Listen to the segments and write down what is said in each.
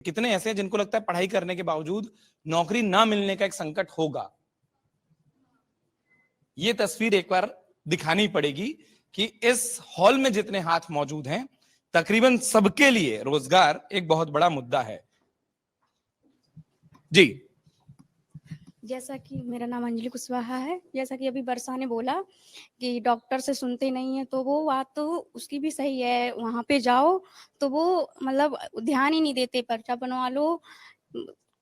कितने ऐसे हैं जिनको लगता है पढ़ाई करने के बावजूद नौकरी ना मिलने का एक संकट होगा। ये तस्वीर एक बार दिखानी पड़ेगी कि इस हॉल में जितने हाथ मौजूद हैं, तकरीबन सबके लिए रोजगार एक बहुत बड़ा मुद्दा है। जी, जैसा कि मेरा नाम अंजलि कुशवाहा है, जैसा कि अभी वर्षा ने बोला कि डॉक्टर से सुनते नहीं है, तो वो बात तो उसकी भी सही है। वहाँ पे जाओ तो वो मतलब ध्यान ही नहीं देते, पर्चा बनवा लो,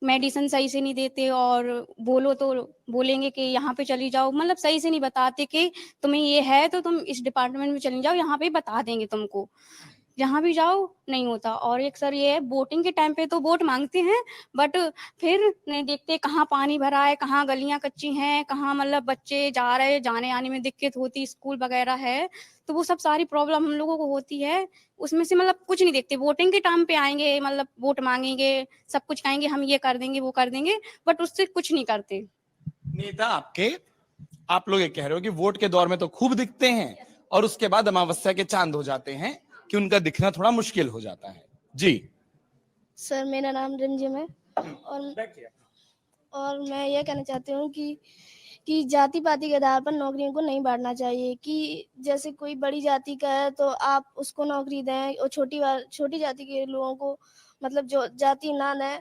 मेडिसिन सही से नहीं देते, और बोलो तो बोलेंगे कि यहाँ पे चली जाओ, मतलब सही से नहीं बताते कि तुम्हें ये है तो तुम इस डिपार्टमेंट में चली जाओ, यहाँ पे बता देंगे तुमको। जहाँ भी जाओ नहीं होता। और एक सर ये है, वोटिंग के टाइम पे तो वोट मांगते हैं, बट फिर नहीं देखते कहाँ पानी भरा है, कहाँ गलियां कच्ची हैं, कहाँ मतलब बच्चे जा रहे, जाने आने में दिक्कत होती, स्कूल वगैरह है, तो वो सब सारी प्रॉब्लम हम लोगों को होती है। उसमें से मतलब कुछ नहीं देखते। वोटिंग के टाइम पे आएंगे, मतलब वोट मांगेंगे, सब कुछ कहेंगे हम ये कर देंगे वो कर देंगे, बट उससे कुछ नहीं करते। नेता आपके, आप लोग ये कह रहे हो कि वोट के दौर में तो खूब दिखते हैं और उसके बाद अमावस्या के चांद हो जाते हैं कि उनका दिखना थोड़ा मुश्किल हो जाता है। जी सर, मेरा नाम रिमझिम है और मैं ये कहना चाहती हूँ कि जाति पाति के आधार पर नौकरियों को नहीं बांटना चाहिए। कि जैसे कोई बड़ी जाति का है तो आप उसको नौकरी दें, और छोटी जाति के लोगों को मतलब जो जाति ना दें,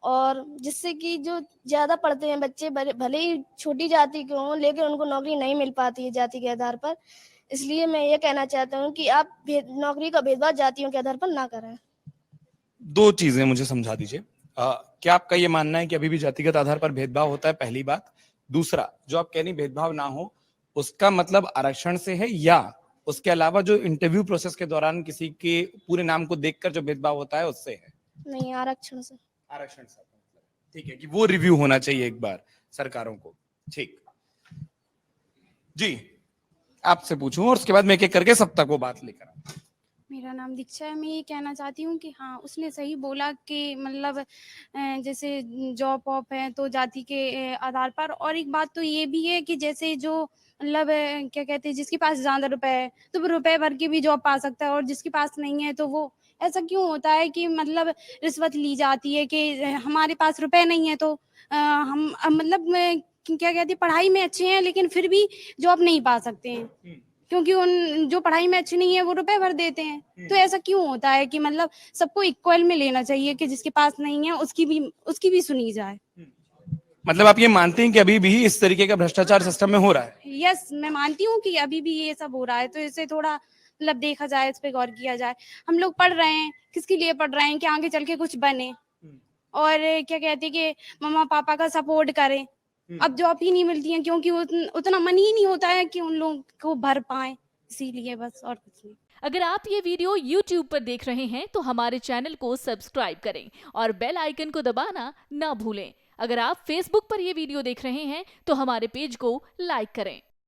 और जिससे कि जो ज़्यादा पढ़ते हैं बच्चे भले ही छोटी जाति के हों, लेकिन उनको नौकरी नहीं मिल पाती है जाति के आधार पर। इसलिए मैं ये कहना चाहता हूँ कि आप नौकरी का भेदभाव जातियों के आधार पर ना करें। दो चीजें मुझे समझा दीजिए। क्या आपका ये मानना है कि अभी भी जातिगत आधार पर भेदभाव होता है? पहली बात। दूसरा, जो आप कह रही भेदभाव ना हो, उसका मतलब आरक्षण से है या उसके अलावा जो इंटरव्यू प्रोसेस के दौरान किसी के पूरे नाम को देखकर जो भेदभाव होता है उससे है? नहीं, आरक्षण से। आरक्षण से, ठीक है, कि वो रिव्यू होना चाहिए एक बार सरकारों को। ठीक जी, आपसे पूछूं और उसके बाद मैं एक एक करके सब तक वो बात लेकर आऊं। मेरा नाम दीक्षा है। मैं ये कहना चाहती हूँ कि हाँ, उसने सही बोला कि मतलब जैसे जॉब वॉब है तो जाति के आधार पर। और एक बात तो ये भी है कि जैसे जो मतलब क्या कहते हैं, जिसके पास ज़्यादा रुपए है तो वो रुपए भर के भी जॉब पा सकता है, और जिसके पास नहीं है तो वो, ऐसा क्यों होता है कि मतलब रिश्वत ली जाती है कि हमारे पास रुपए नहीं है तो हम मतलब क्या कहते हैं, पढ़ाई में अच्छे हैं लेकिन फिर भी जॉब नहीं पा सकते हैं, क्योंकि उन जो पढ़ाई में अच्छे नहीं है वो रुपए भर देते हैं। तो ऐसा क्यों होता है कि मतलब सबको इक्वल में लेना चाहिए, कि जिसके पास नहीं है उसकी भी सुनी जाए। मतलब आप ये मानते हैं कि अभी भी इस तरीके का भ्रष्टाचार सिस्टम में हो रहा है? यस, मैं मानती हूँ कि अभी भी ये सब हो रहा है, तो इसे थोड़ा मतलब देखा जाए, इस पे गौर किया जाए। हम लोग पढ़ रहे हैं, किसके लिए पढ़ रहे हैं? कि आगे चल के कुछ बने, और क्या कहते हैं कि मम्मा पापा का सपोर्ट करें। अब जॉब ही नहीं मिलती है क्योंकि उतना मन ही नहीं होता है कि उन लोगों को भर पाए, इसीलिए बस, और कुछ नहीं। अगर आप ये वीडियो YouTube पर देख रहे हैं तो हमारे चैनल को सब्सक्राइब करें और बेल आइकन को दबाना ना भूलें। अगर आप Facebook पर ये वीडियो देख रहे हैं तो हमारे पेज को लाइक करें।